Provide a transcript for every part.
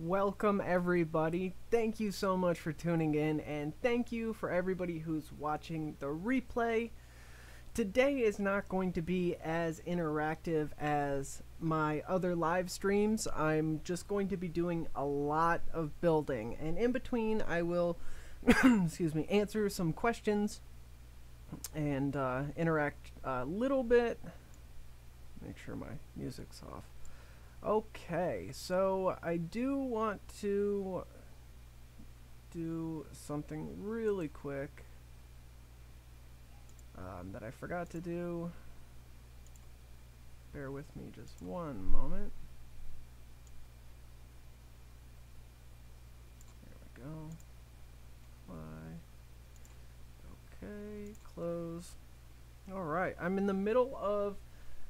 Welcome everybody. Thank you so much for tuning in, and thank you for everybody who's watching the replay. Today is not going to be as interactive as my other live streams. I'm just going to be doing a lot of building, and in between I will excuse me, answer some questions and interact a little bit. Make sure my music's off. Okay, so I do want to do something really quick that I forgot to do. Bear with me just one moment. There we go. Apply. Okay, close. Alright, I'm in the middle of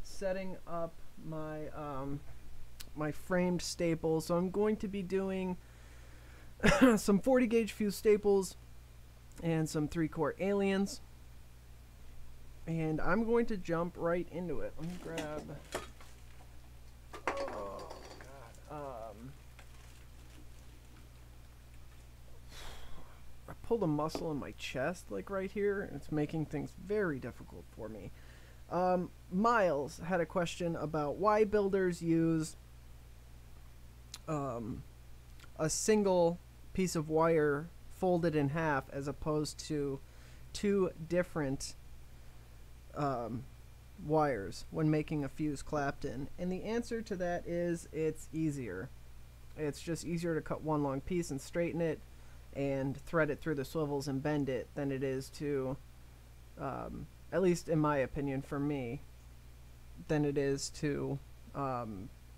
setting up my my framed staples, so I'm going to be doing some 40 gauge fuse staples and some 3-core aliens, and I'm going to jump right into it. Let me grab, oh god, I pulled a muscle in my chest like right here, and it's making things very difficult for me. Miles had a question about why builders use a single piece of wire folded in half as opposed to two different wires when making a fuse Clapton. And the answer to that is it's easier. It's just easier to cut one long piece and straighten it and thread it through the swivels and bend it than it is to, at least in my opinion for me, than it is to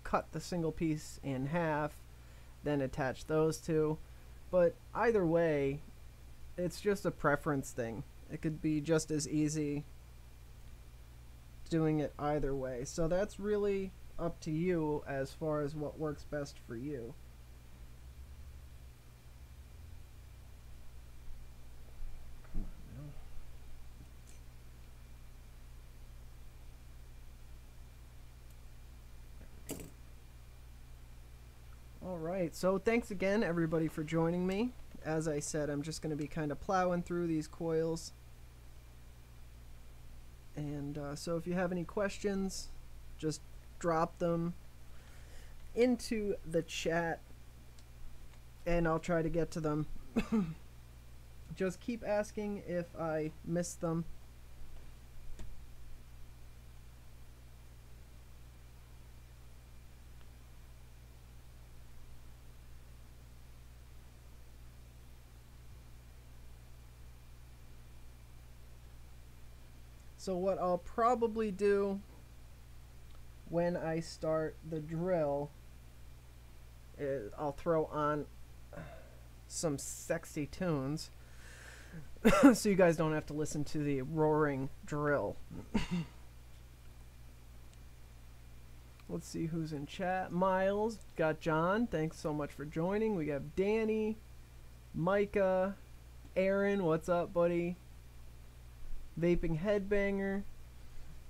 cut the single piece in half, then attach those two. But either way, it's just a preference thing. It could be just as easy doing it either way. So that's really up to you as far as what works best for you. Alright, so thanks again everybody for joining me. As I said, I'm just going to be kind of plowing through these coils. And so if you have any questions, just drop them into the chat and I'll try to get to them. Just keep asking if I missed them. So what I'll probably do when I start the drill is I'll throw on some sexy tunes so you guys don't have to listen to the roaring drill. Let's see who's in chat. Miles, got John, thanks so much for joining. We got Danny, Micah, Aaron, what's up, buddy? Vaping Headbanger.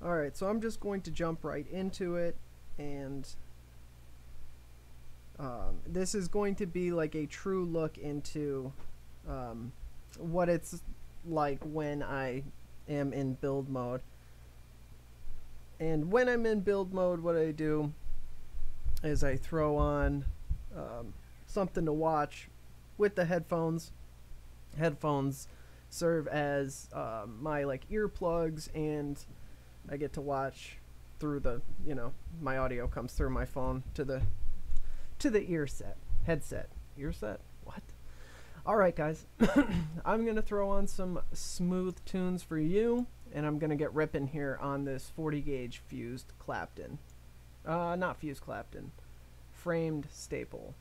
Alright, so I'm just going to jump right into it, and this is going to be like a true look into what it's like when I am in build mode. And when I'm in build mode, what I do is I throw on something to watch with the headphones. Headphones serve as my like earplugs, and I get to watch through the, you know, my audio comes through my phone to the headset. What? All right, guys. I'm gonna throw on some smooth tunes for you, and I'm gonna get ripping here on this 40 gauge fused Clapton. Not fused Clapton, framed staple.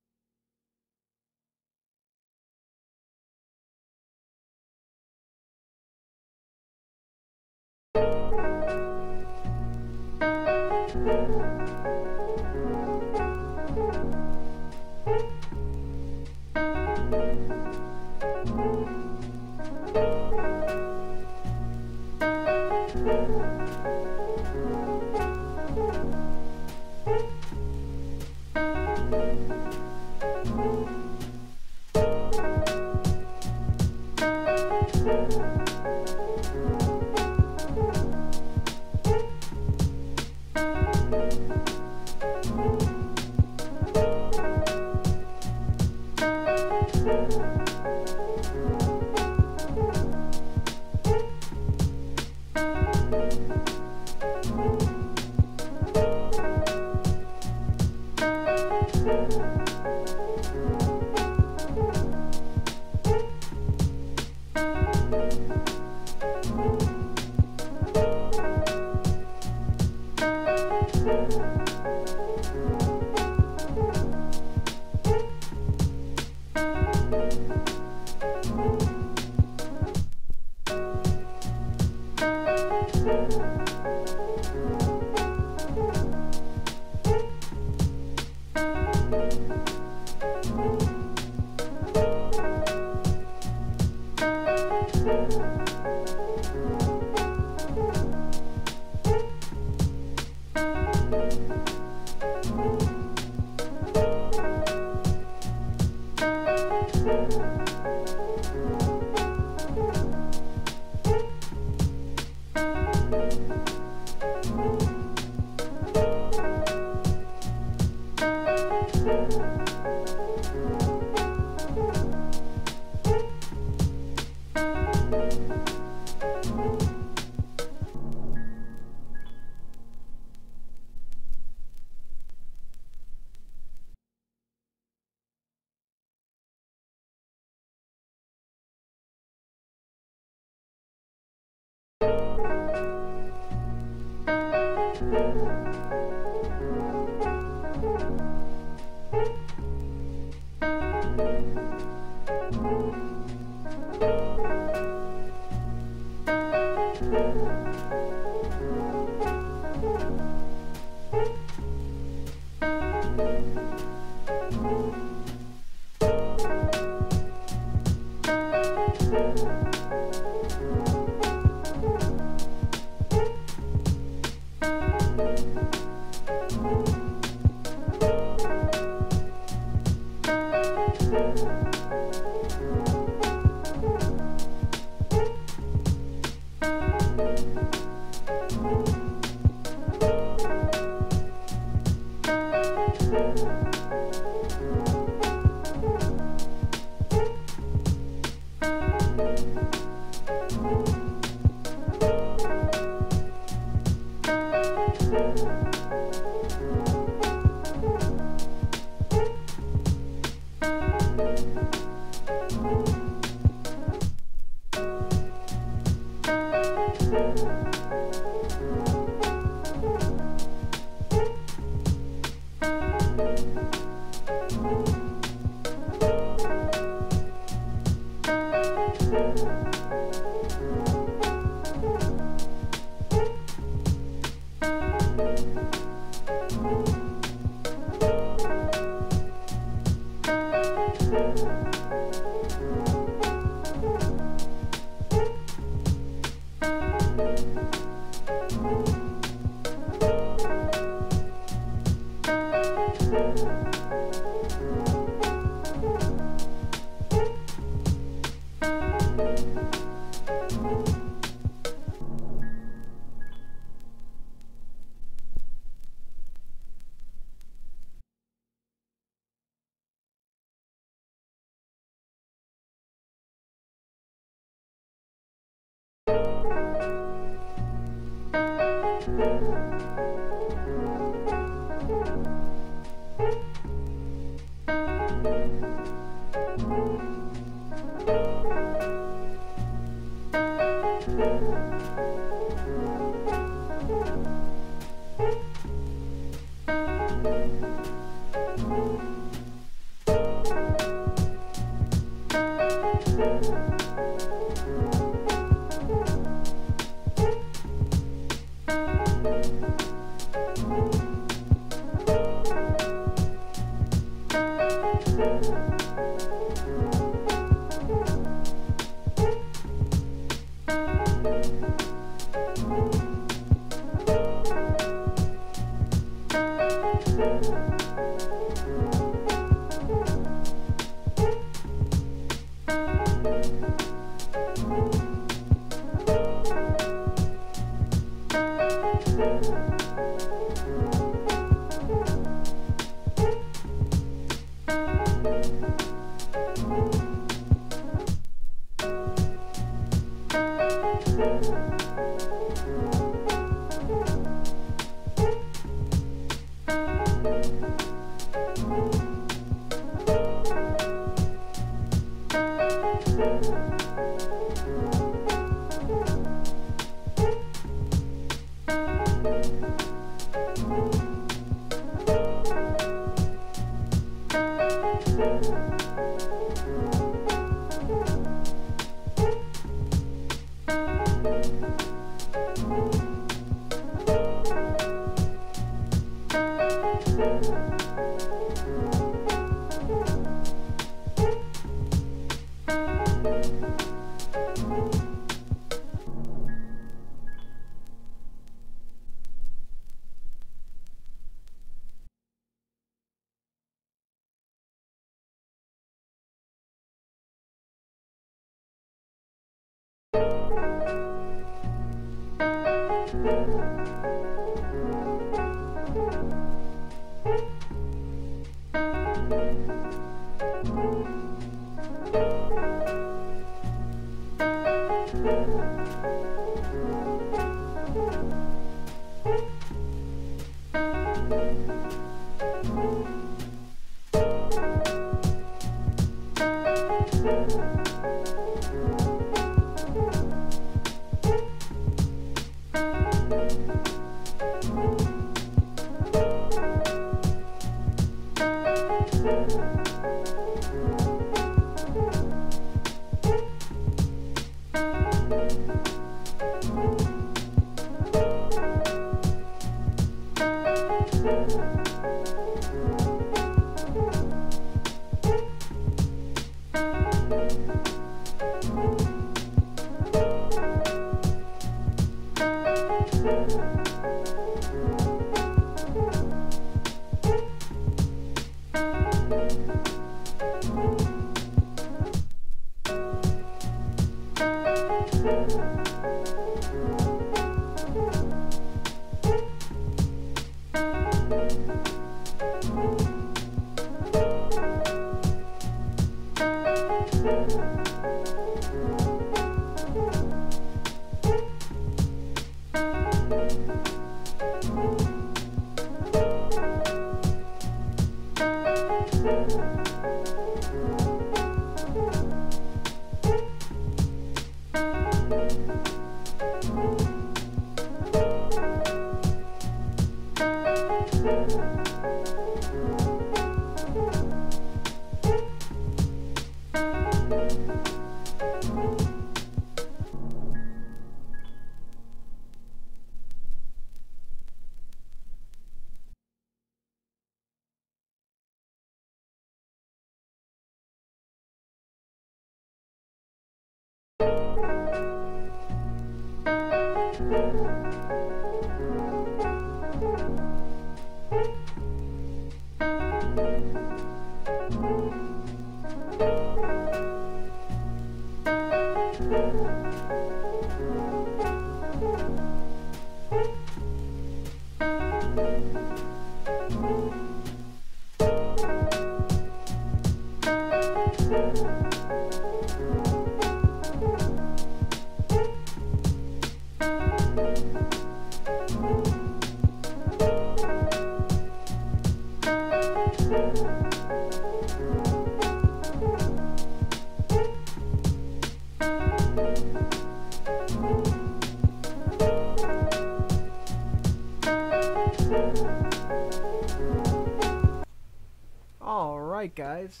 Alright guys,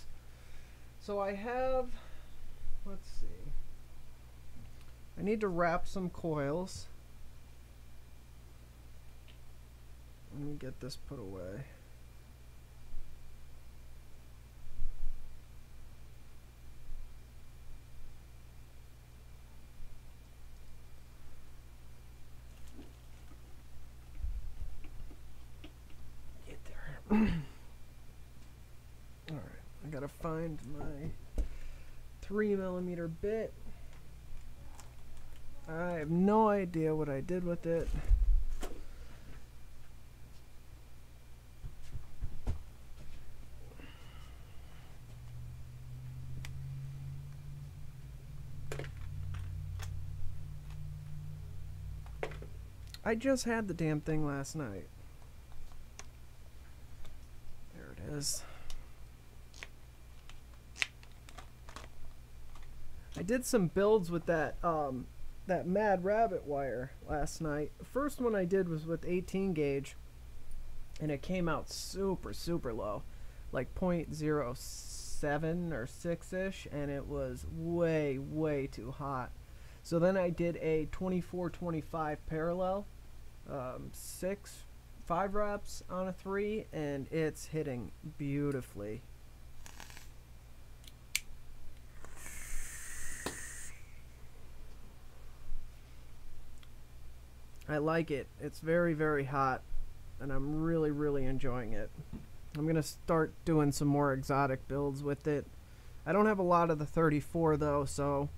so I have, let's see, I need to wrap some coils. Let me get this put away. Get there. Alright, I gotta find my 3mm bit. I have no idea what I did with it. I just had the damn thing last night. There it is. I did some builds with that that Mad Rabbit wire last night. The first one I did was with 18 gauge, and it came out super, super low, like 0.07 or 6-ish, and it was way, way too hot. So then I did a 24-25 parallel, 5 reps on a 3, and it's hitting beautifully. I like it. It's very, very hot, and I'm really, really enjoying it. I'm going to start doing some more exotic builds with it. I don't have a lot of the 34 though, so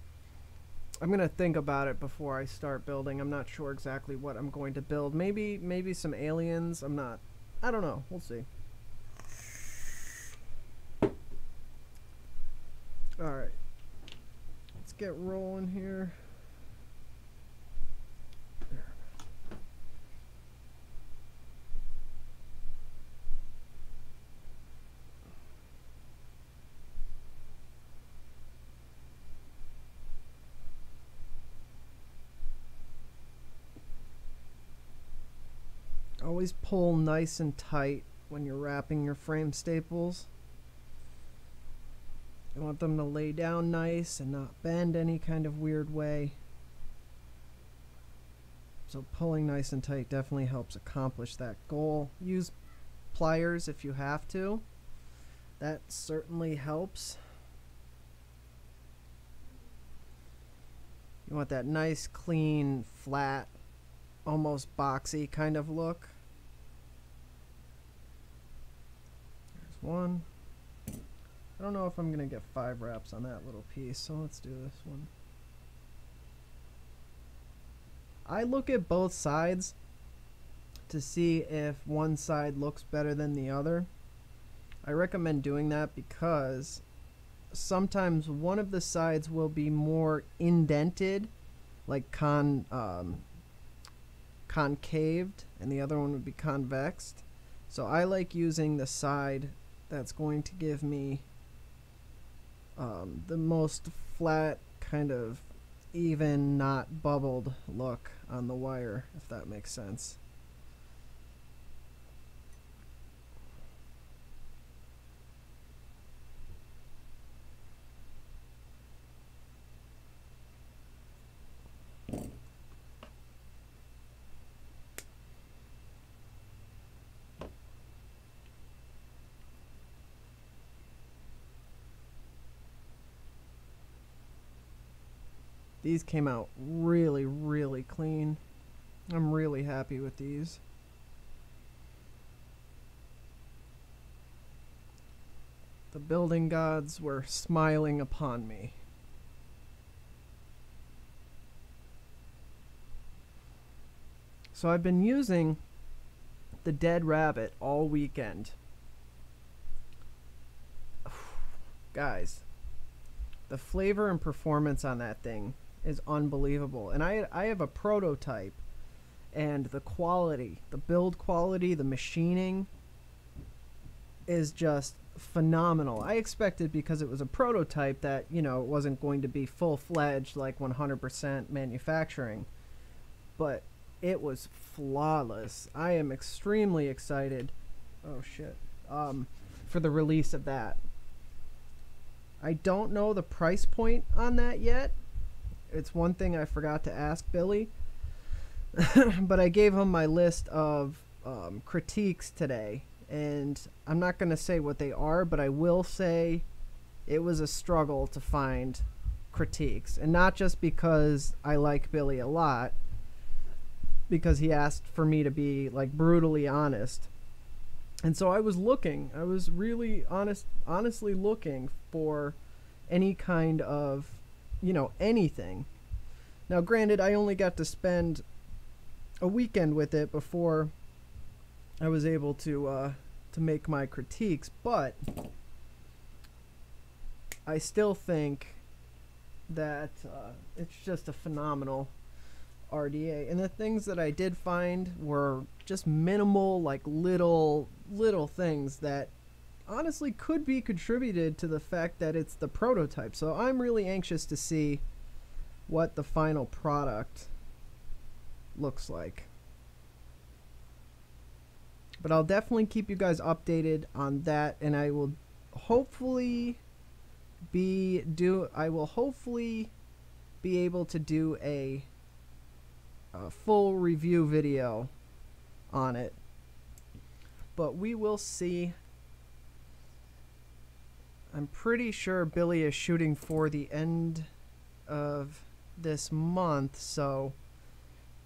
I'm going to think about it before I start building. I'm not sure exactly what I'm going to build. Maybe some aliens. I don't know. We'll see. Alright. Let's get rolling here. Always pull nice and tight when you're wrapping your frame staples. You want them to lay down nice and not bend any kind of weird way. So pulling nice and tight definitely helps accomplish that goal. Use pliers if you have to. That certainly helps. You want that nice, clean, flat, almost boxy kind of look. There's one. I don't know if I'm gonna get 5 wraps on that little piece, so let's do this one. I look at both sides to see if one side looks better than the other. I recommend doing that because sometimes one of the sides will be more indented, like concaved, and the other one would be convexed. So I like using the side that's going to give me the most flat, kind of even, not bubbled look on the wire, if that makes sense. These came out really, really clean. I'm really happy with these. The building gods were smiling upon me. So I've been using the Dead Rabbit all weekend. Guys, the flavor and performance on that thing is unbelievable. And I have a prototype, and the quality, the build quality, the machining is just phenomenal. I expected, because it was a prototype, that, you know, it wasn't going to be full-fledged, like 100% manufacturing, but it was flawless. I am extremely excited, oh shit, for the release of that. I don't know the price point on that yet. It's one thing I forgot to ask Billy. But I gave him my list of critiques today, and I'm not going to say what they are, but I will say it was a struggle to find critiques. And not just because I like Billy a lot, because he asked for me to be, like, brutally honest. And so I was looking, I was really honestly looking for any kind of, you know, anything. Now granted, I only got to spend a weekend with it before I was able to make my critiques, but I still think that it's just a phenomenal RDA. And the things that I did find were just minimal, like little things that honestly could be contributed to the fact that it's the prototype. So I'm really anxious to see what the final product looks like. But I'll definitely keep you guys updated on that, and I will hopefully be able to do a full review video on it. But we will see. I'm pretty sure Billy is shooting for the end of this month, so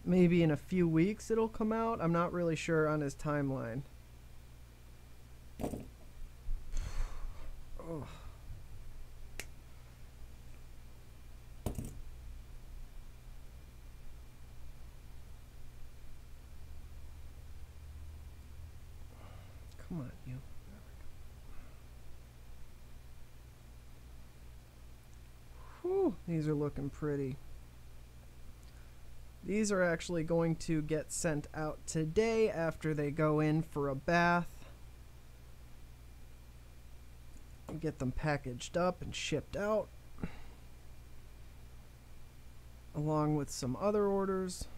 maybe in a few weeks it'll come out. I'm not really sure on his timeline. Oh. Come on, you. Whew, these are looking pretty. These are actually going to get sent out today after they go in for a bath. Get them packaged up and shipped out, along with some other orders.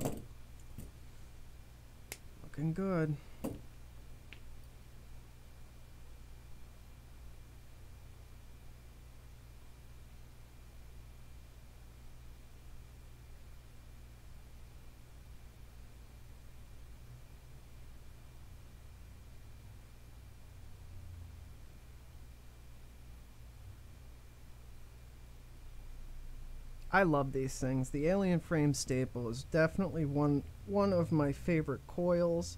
Okay. Looking good. I love these things. The alien frame staple is definitely one of my favorite coils.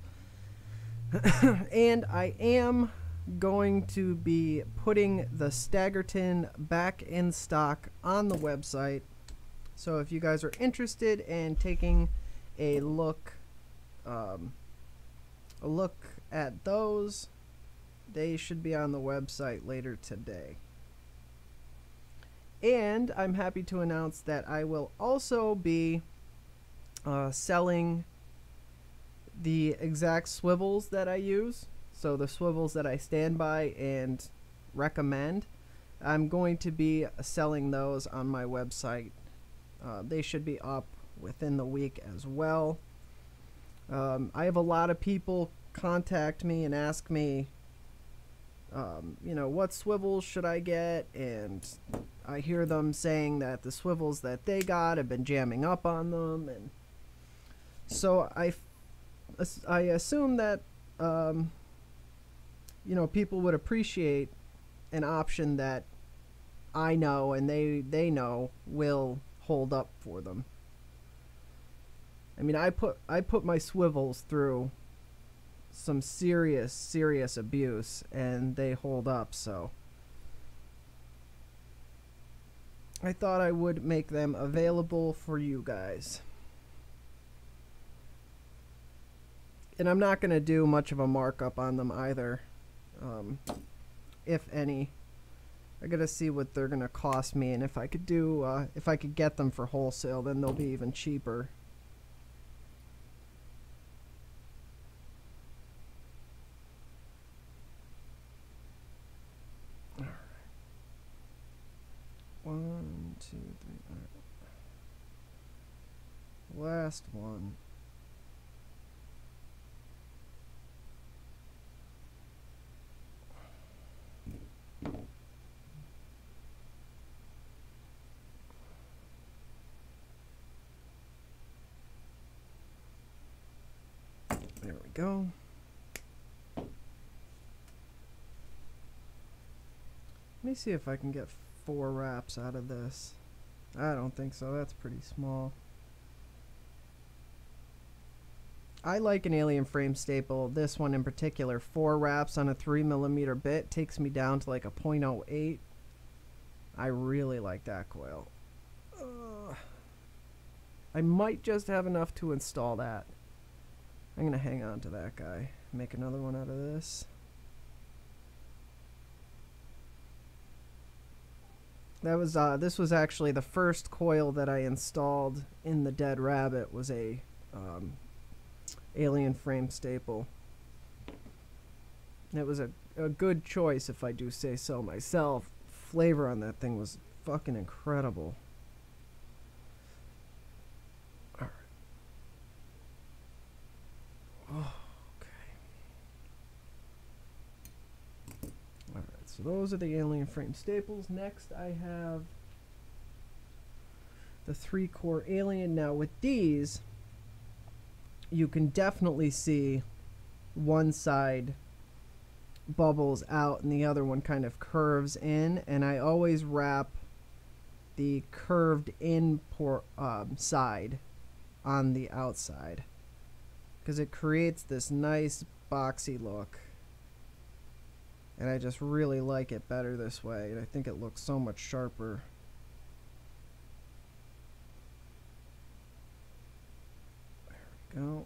And I am going to be putting the Staggerton back in stock on the website. So if you guys are interested in taking a look at those, they should be on the website later today. And I'm happy to announce that I will also be selling the exact swivels that I use. So the swivels that I stand by and recommend, I'm going to be selling those on my website. They should be up within the week as well. I have a lot of people contact me and ask me, you know, what swivels should I get? And I hear them saying that the swivels that they got have been jamming up on them, and so I assume that you know, people would appreciate an option that I know and they know will hold up for them. I mean, I put my swivels through some serious abuse, and they hold up, so I thought I would make them available for you guys. And I'm not going to do much of a markup on them either, if any. I got to see what they're going to cost me, and if I could do if I could get them for wholesale, then they'll be even cheaper. One, two, three. All right. Last one. There we go. Let me see if I can get 4 wraps out of this. I don't think so. That's pretty small. I like an alien frame staple. This one in particular, 4 wraps on a 3mm bit takes me down to like a 0.08. I really like that coil. I might just have enough to install that. I'm gonna hang on to that guy. Make another one out of this. That was this was actually the first coil that I installed in the Dead Rabbit, was a alien frame staple. It was a good choice, if I do say so myself. Flavor on that thing was fucking incredible. All right. Oh, okay. All right. So those are the alien frame staples. Next, I have the 3-core alien. Now with these, you can definitely see one side bubbles out and the other one kind of curves in, and I always wrap the curved in side on the outside because it creates this nice boxy look, and I just really like it better this way, and I think it looks so much sharper. There we go.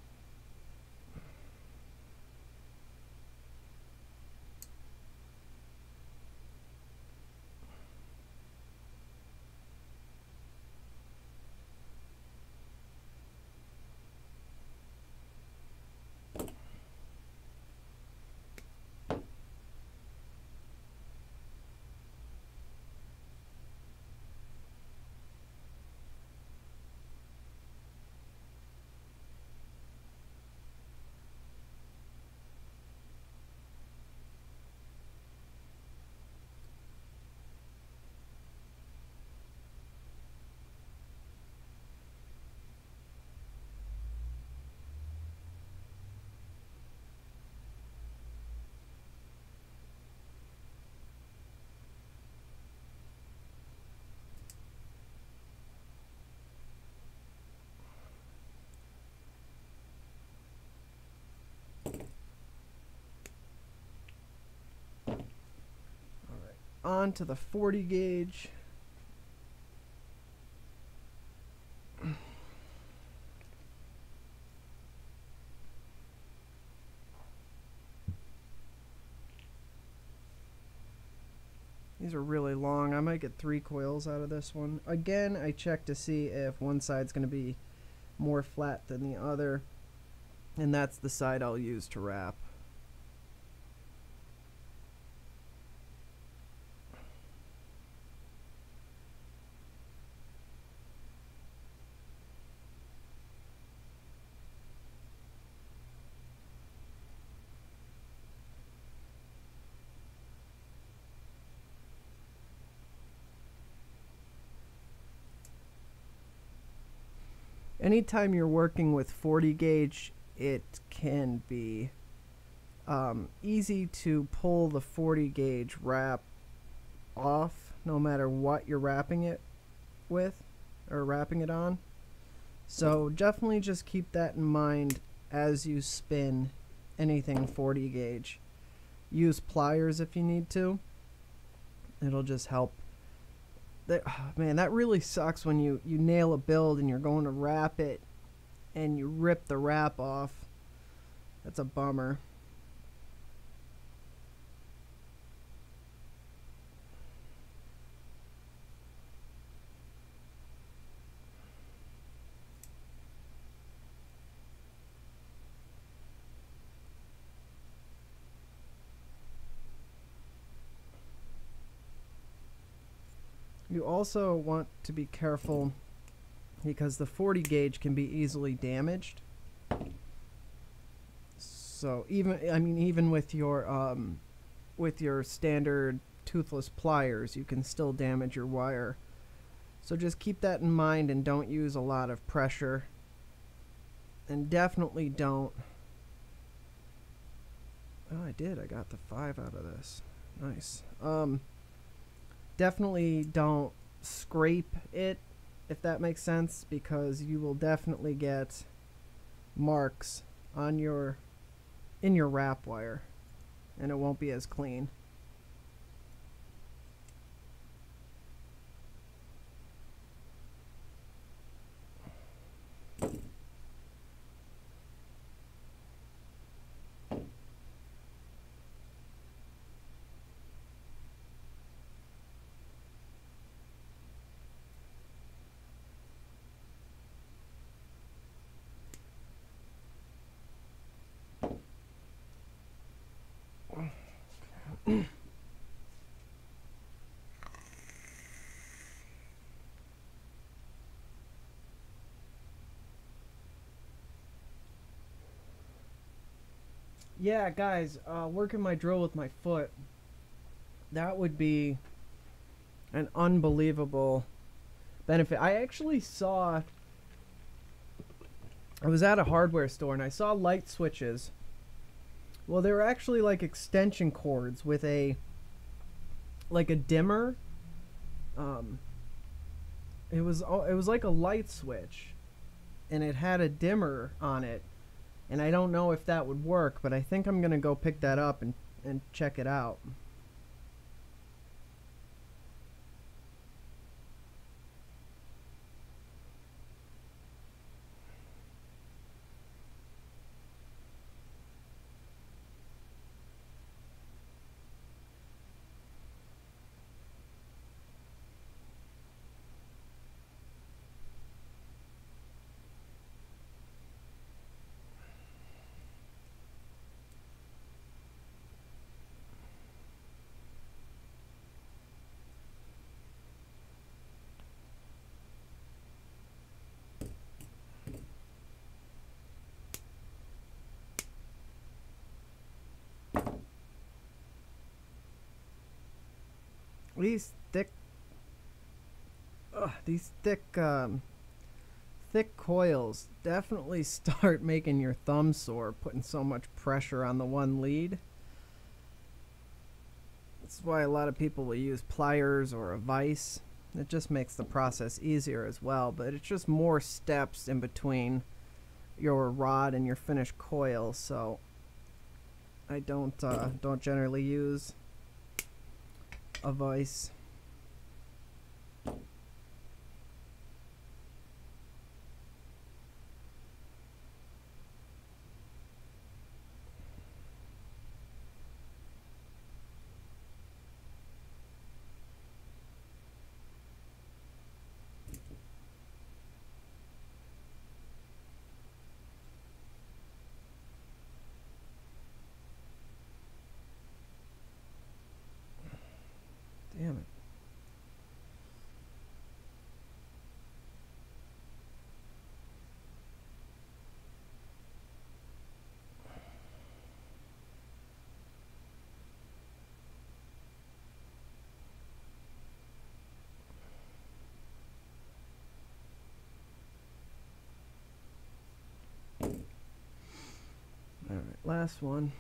On to the 40 gauge. These are really long. I might get 3 coils out of this one. Again, I check to see if one side's going to be more flat than the other, and that's the side I'll use to wrap. Anytime you're working with 40 gauge, it can be easy to pull the 40 gauge wrap off no matter what you're wrapping it with or wrapping it on. So definitely just keep that in mind as you spin anything 40 gauge. Use pliers if you need to. It'll just help. Man, that really sucks when you nail a build and you're going to wrap it and you rip the wrap off. That's a bummer. You also want to be careful because the 40 gauge can be easily damaged. So even with your standard toothless pliers, you can still damage your wire. So just keep that in mind and don't use a lot of pressure. And definitely don't. Oh, I did. I got the 5 out of this. Nice. Definitely don't scrape it, if that makes sense, because you will definitely get marks on in your wrap wire, and it won't be as clean. Yeah, guys, working my drill with my foot. That would be an unbelievable benefit. I actually saw, I was at a hardware store and I saw light switches. Well, they were actually like extension cords with a dimmer. It was like a light switch, and it had a dimmer on it. And I don't know if that would work, but I think I'm gonna go pick that up and check it out. These thick coils definitely start making your thumb sore, putting so much pressure on the one lead. That's why a lot of people will use pliers or a vise. It just makes the process easier as well, but it's just more steps in between your rod and your finished coil, so I don't generally use a vise. Damn it. All right, last one.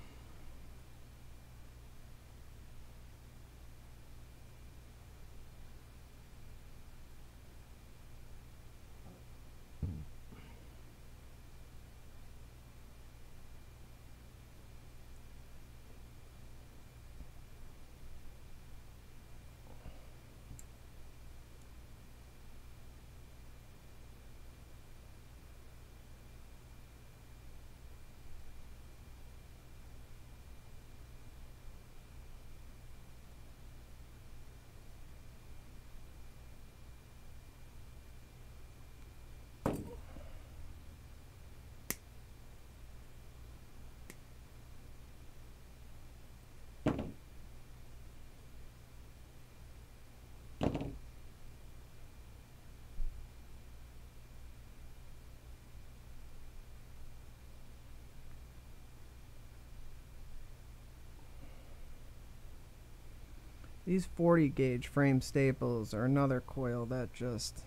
These 40 gauge frame staples are another coil that just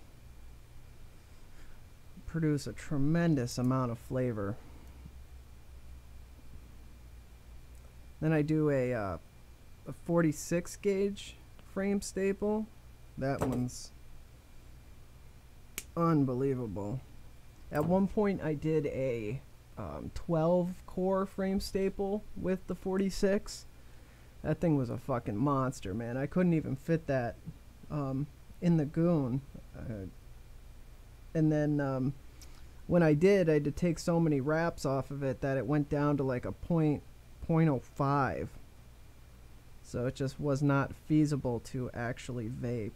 produce a tremendous amount of flavor. Then I do a 46 gauge frame staple. That one's unbelievable. At one point I did a 12 core frame staple with the 46. That thing was a fucking monster, man. I couldn't even fit that in the goon. And then when I did, I had to take so many wraps off of it that it went down to like a 0.05. So it just was not feasible to actually vape.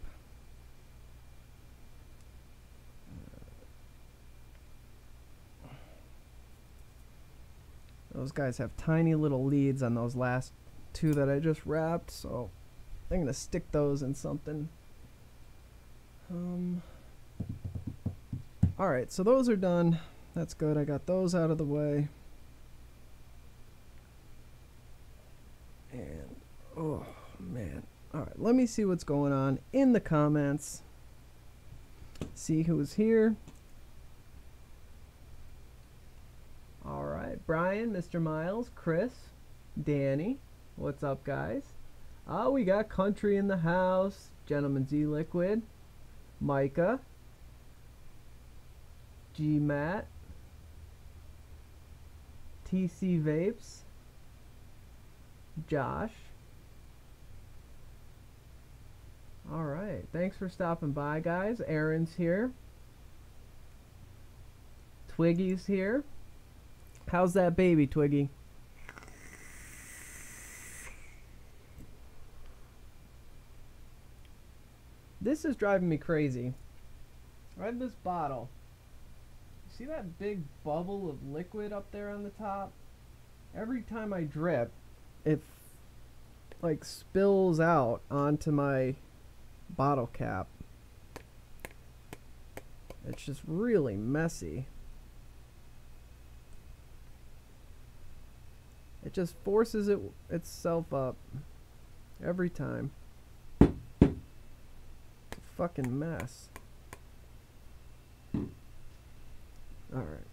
Those guys have tiny little leads on those last two that I just wrapped, so I'm gonna stick those in something. Alright, so those are done. That's good. I got those out of the way. And, oh, man. Alright, let me see what's going on in the comments. See who's here. Alright, Brian, Mr. Miles, Chris, Danny. What's up, guys? We got Country in the house. Gentleman's E-Liquid. Micah. G-Matt. TC Vapes. Josh. Alright, thanks for stopping by, guys. Aaron's here. Twiggy's here. How's that baby, Twiggy? This is driving me crazy. I have this bottle. See that big bubble of liquid up there on the top? Every time I drip, it like spills out onto my bottle cap. It's just really messy. It just forces itself up every time. It's a fucking mess. Alright.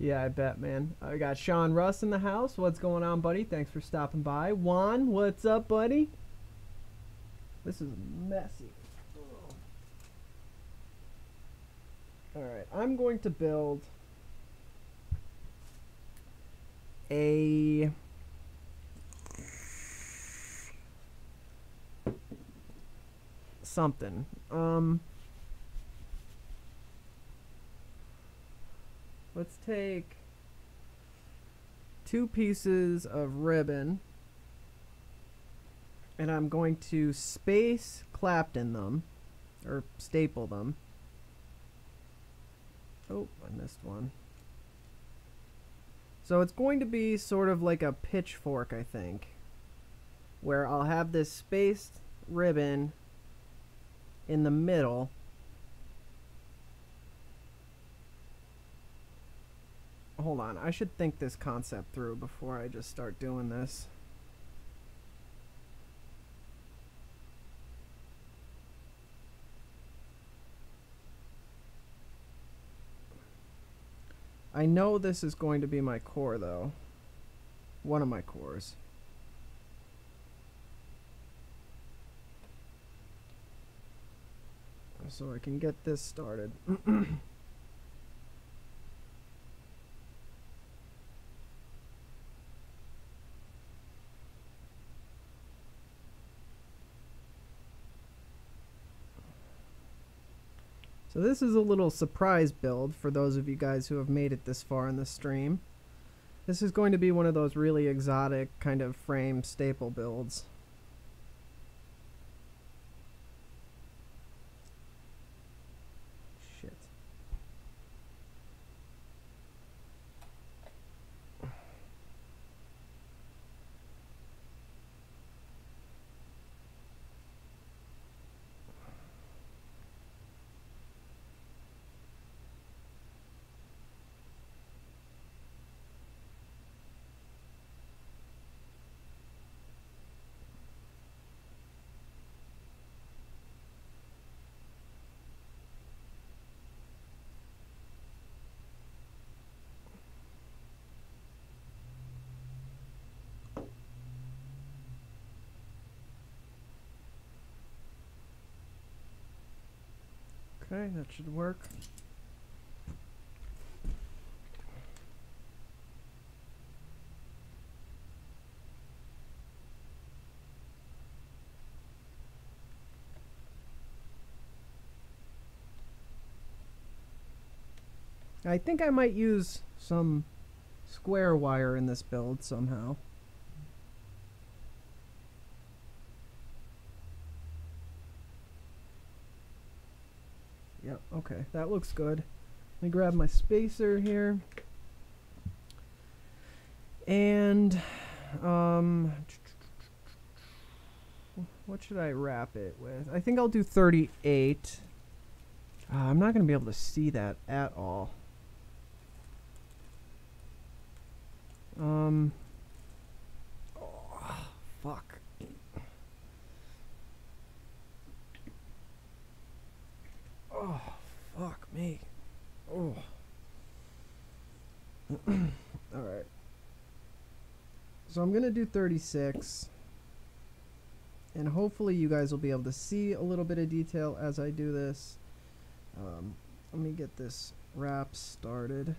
Yeah, I bet, man. I got Sean Russ in the house. What's going on, buddy? Thanks for stopping by. Juan, what's up, buddy? This is messy. Alright, I'm going to build a something. Let's take 2 pieces of ribbon and I'm going to space Clapton them, or staple them. Oh, I missed one. So it's going to be sort of like a pitchfork, I think, where I'll have this spaced ribbon in the middle. Hold on, I should think this concept through before I just start doing this. I know this is going to be my core, though. One of my cores. So I can get this started. So this is a little surprise build for those of you guys who have made it this far in the stream. This is going to be one of those really exotic kind of frame staple builds. Shit. Okay, that should work. I think I might use some square wire in this build somehow. Yep, okay, that looks good. Let me grab my spacer here. And, what should I wrap it with? I think I'll do 38. I'm not going to be able to see that at all. Oh, fuck. Oh, fuck me. Oh. Alright. So I'm going to do 36. And hopefully you guys will be able to see a little bit of detail as I do this. Let me get this wrap started.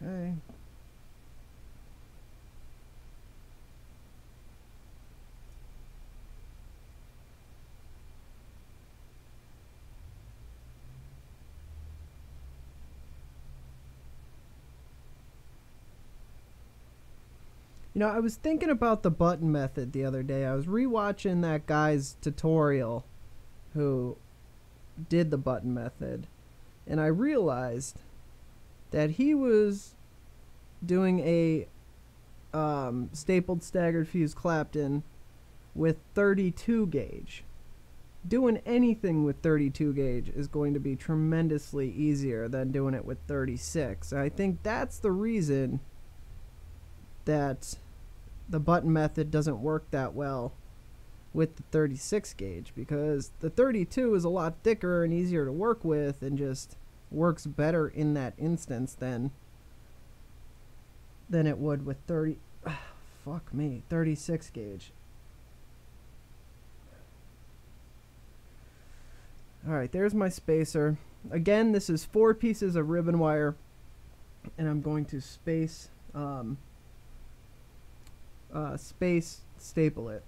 Okay. You know, I was thinking about the button method the other day. I was rewatching that guy's tutorial who did the button method, and I realized that he was doing a stapled staggered fused Clapton with 32 gauge. Doing anything with 32 gauge is going to be tremendously easier than doing it with 36. I think that's the reason that the button method doesn't work that well with the 36 gauge, because the 32 is a lot thicker and easier to work with and just works better in that instance than it would with 36 gauge. Alright, there's my spacer. Again, this is 4 pieces of ribbon wire, and I'm going to space staple it.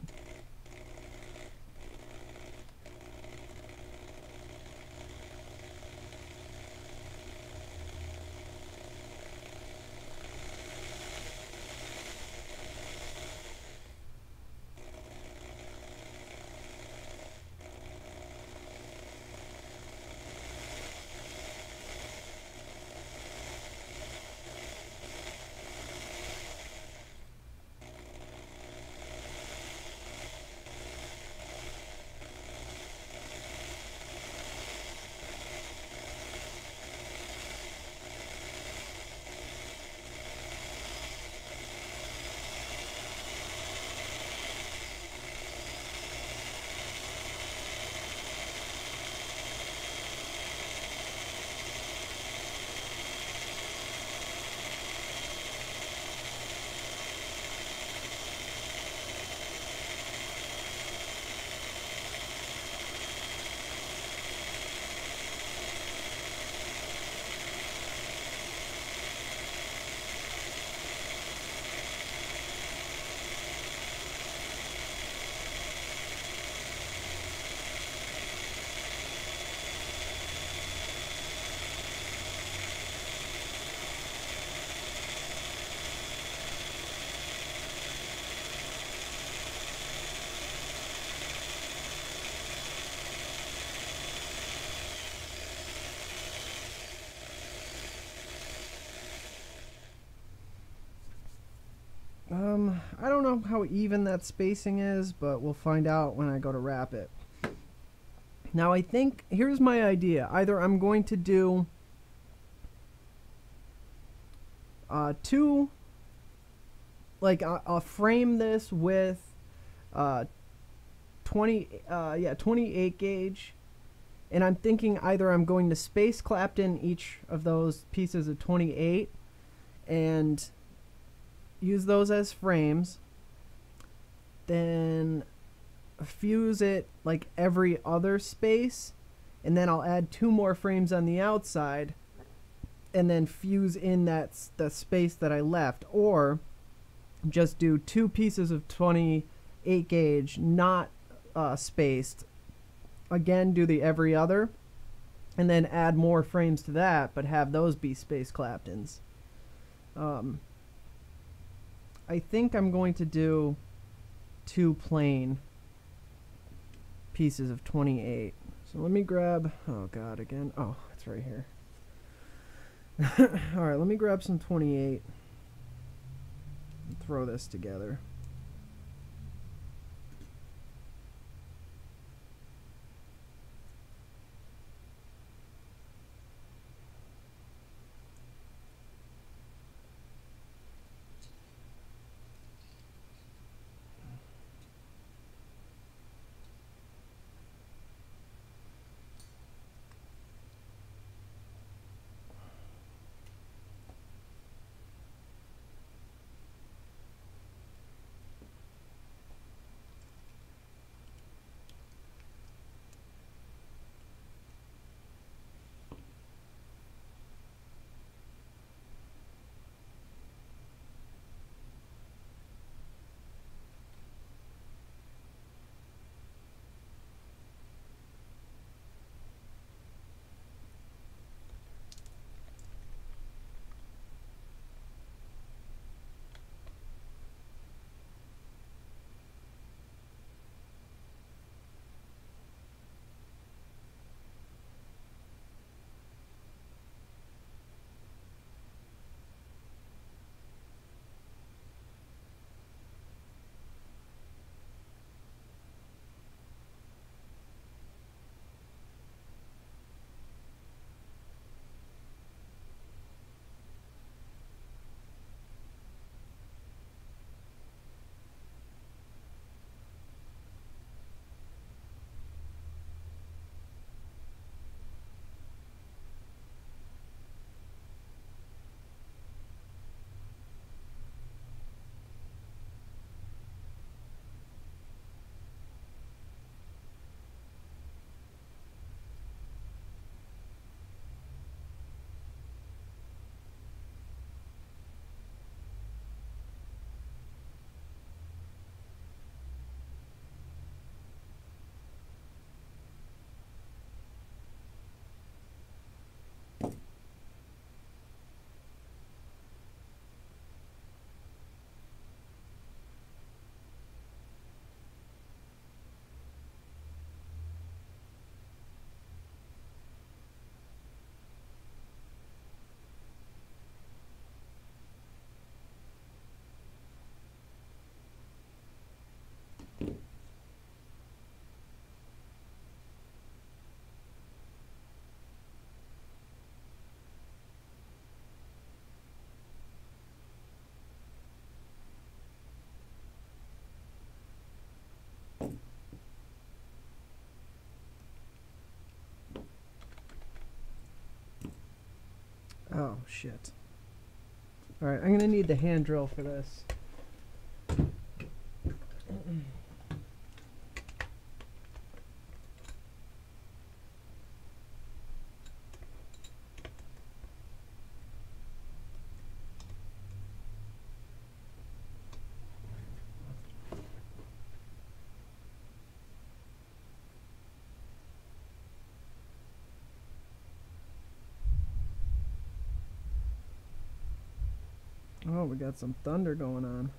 I don't know how even that spacing is, but we'll find out when I go to wrap it. Now I think, here's my idea. Either I'm going to do I'll frame this with 28 gauge, and I'm thinking either I'm going to space Clapton each of those pieces of 28 and use those as frames, then fuse it like every other space, and then I'll add 2 more frames on the outside and then fuse in the space that I left, or just do 2 pieces of 28 gauge not spaced, again do the every other, and then add more frames to that, but have those be space Claptons. I think I'm going to do 2 plain pieces of 28. So let me grab, oh god, again, oh, it's right here. Alright, let me grab some 28 and throw this together. Oh, shit. Alright, I'm going to need the hand drill for this. Oh, we got some thunder going on.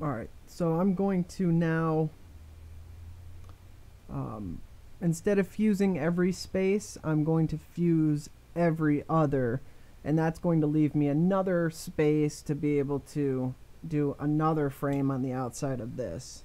Alright, so I'm going to now, instead of fusing every space, I'm going to fuse every other, and that's going to leave me another space to be able to do another frame on the outside of this.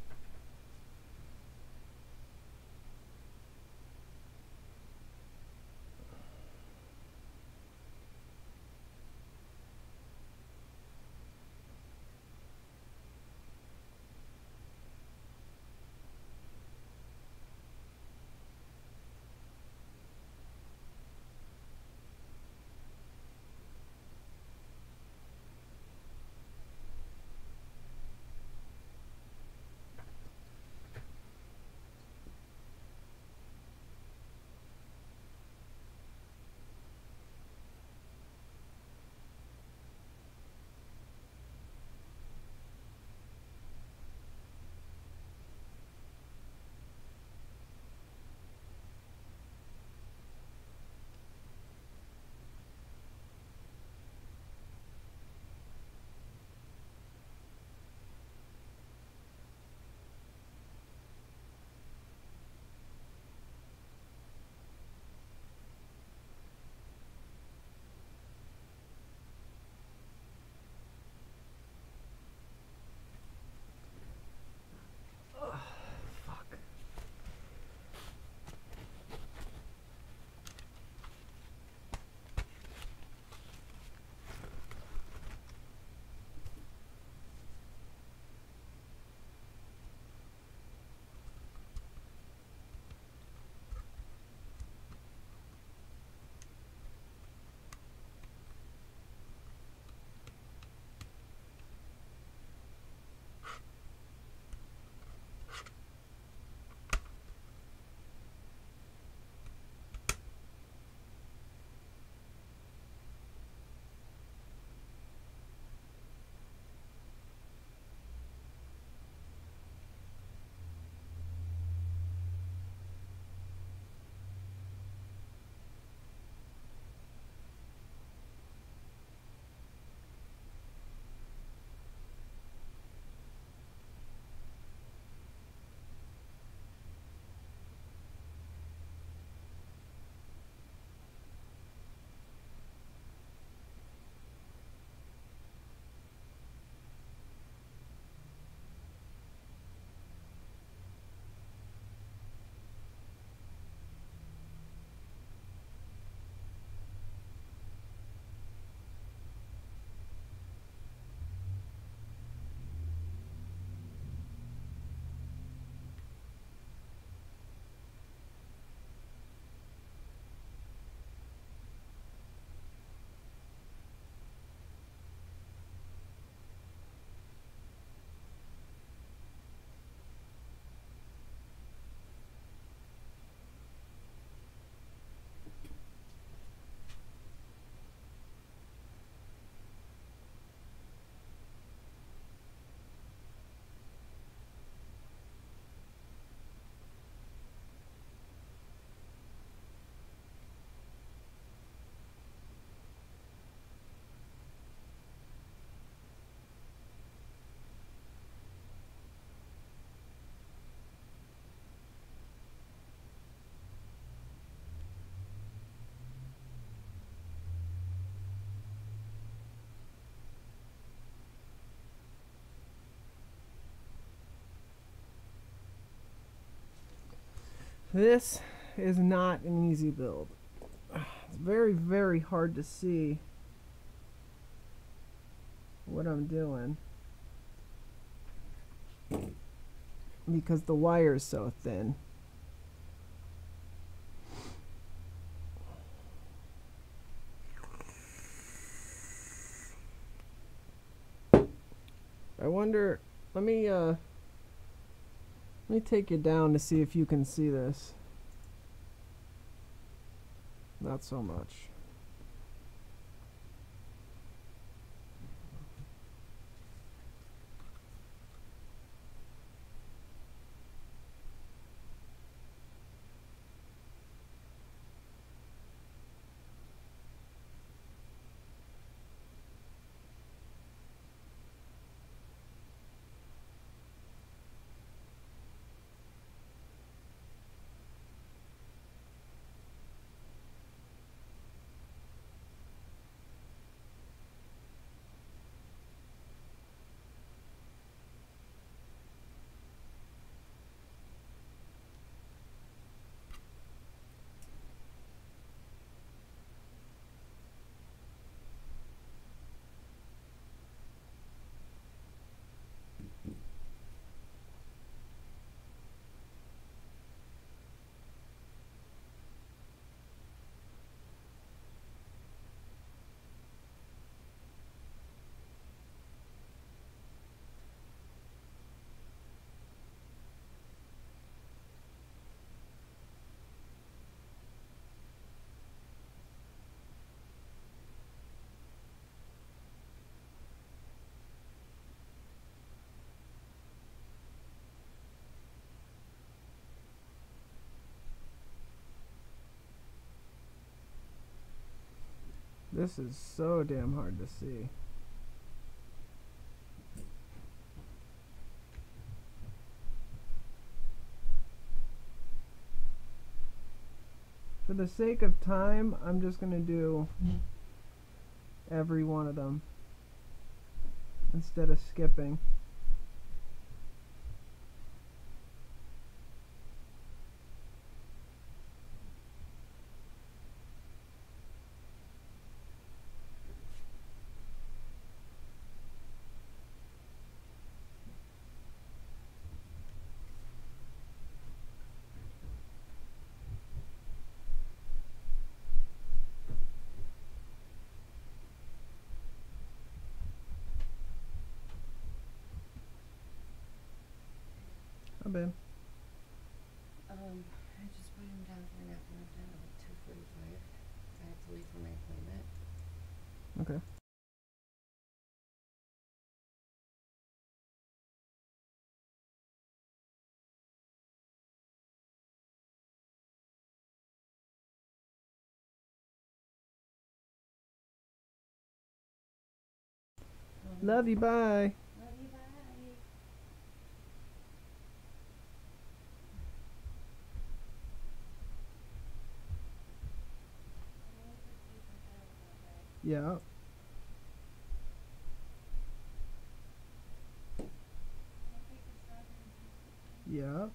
This is not an easy build. It's very, very hard to see what I'm doing because the wire is so thin. I wonder, let me take you down to see if you can see this. Not so much. This is so damn hard to see. For the sake of time, I'm just gonna do every one of them instead of skipping. How bad? I just put him down for a nap and I'm down at 2:45. I have to leave for my appointment. Okay. Love you, bye. Love you, bye. Yeah. Yeah.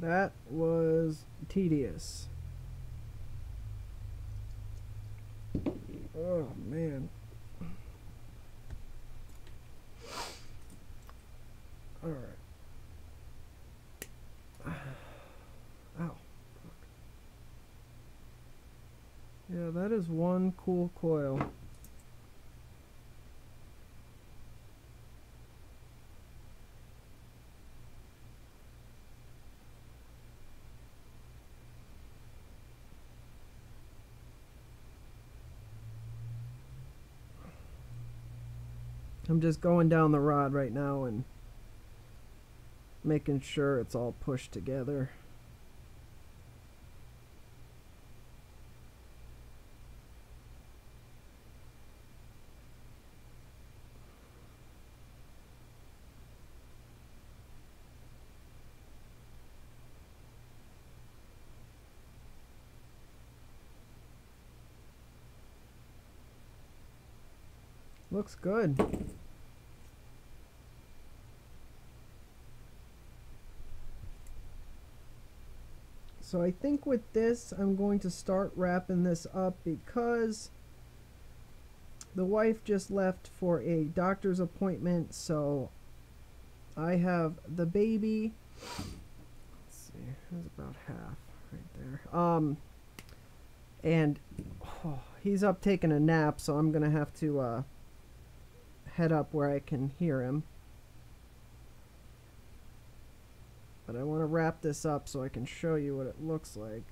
That was tedious. Oh man. All right. Ow. Yeah, that is one cool coil. I'm just going down the rod right now and making sure it's all pushed together. Looks good. So I think with this, I'm going to start wrapping this up because the wife just left for a doctor's appointment. So I have the baby. Let's see, there's about half right there. And he's up taking a nap, so I'm gonna have to head up where I can hear him. But I want to wrap this up so I can show you what it looks like.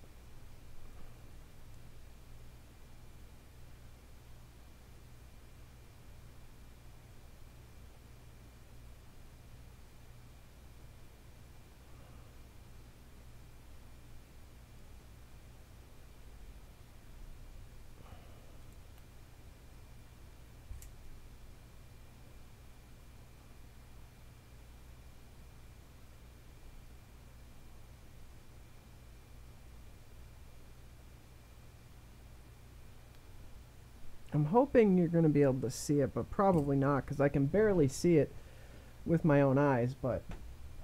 I'm hoping you're going to be able to see it, but probably not, because I can barely see it with my own eyes, but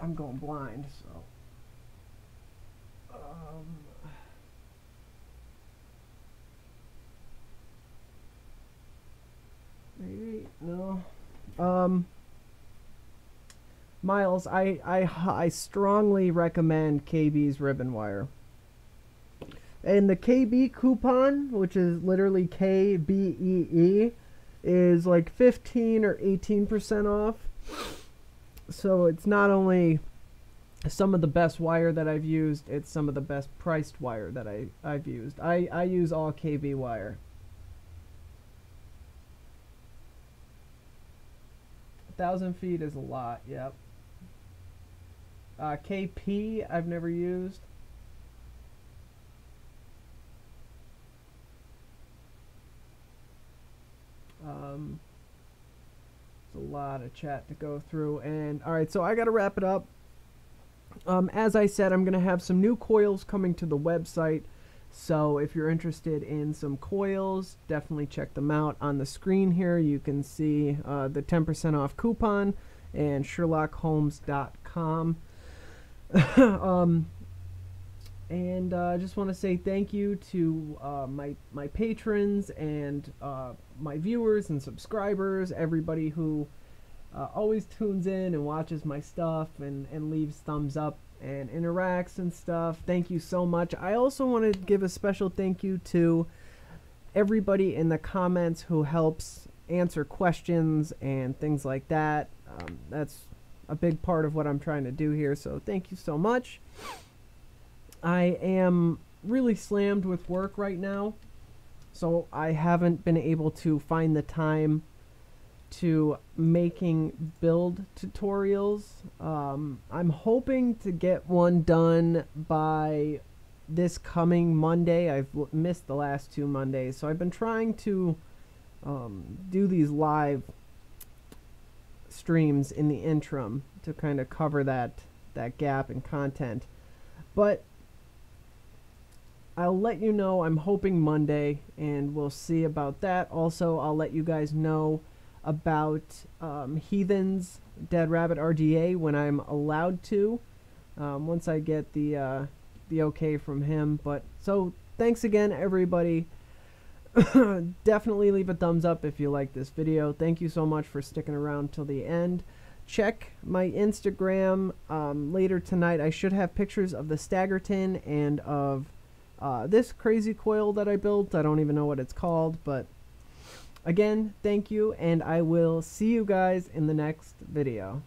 I'm going blind, so. Maybe, no. Miles, I strongly recommend KB's ribbon wire. And the KB coupon, which is literally KBEE, is like 15 or 18% off. So it's not only some of the best wire that I've used, it's some of the best priced wire that I've used. I use all KB wire. 1,000 feet is a lot, yep. KP I've never used. It's a lot of chat to go through, and alright, so I gotta wrap it up. As I said, I'm going to have some new coils coming to the website. So if you're interested in some coils, definitely check them out. On the screen here, you can see the 10% off coupon and SherlockHolmes.com. And I just want to say thank you to my patrons and my viewers and subscribers, everybody who always tunes in and watches my stuff and leaves thumbs up and interacts and stuff. Thank you so much. I also want to give a special thank you to everybody in the comments who helps answer questions and things like that. That's a big part of what I'm trying to do here, so thank you so much. I am really slammed with work right now, so I haven't been able to find the time to making build tutorials. I'm hoping to get one done by this coming Monday. I've missed the last 2 Mondays, so I've been trying to do these live streams in the interim to kind of cover that gap in content. But I'll let you know. I'm hoping Monday, and we'll see about that. Also, I'll let you guys know about Heathen's Dead Rabbit RDA when I'm allowed to, once I get the okay from him. But so thanks again, everybody. Definitely leave a thumbs up if you like this video. Thank you so much for sticking around till the end. Check my Instagram later tonight. I should have pictures of the staggered and of this crazy coil that I built. I don't even know what it's called, but again, thank you, and I will see you guys in the next video.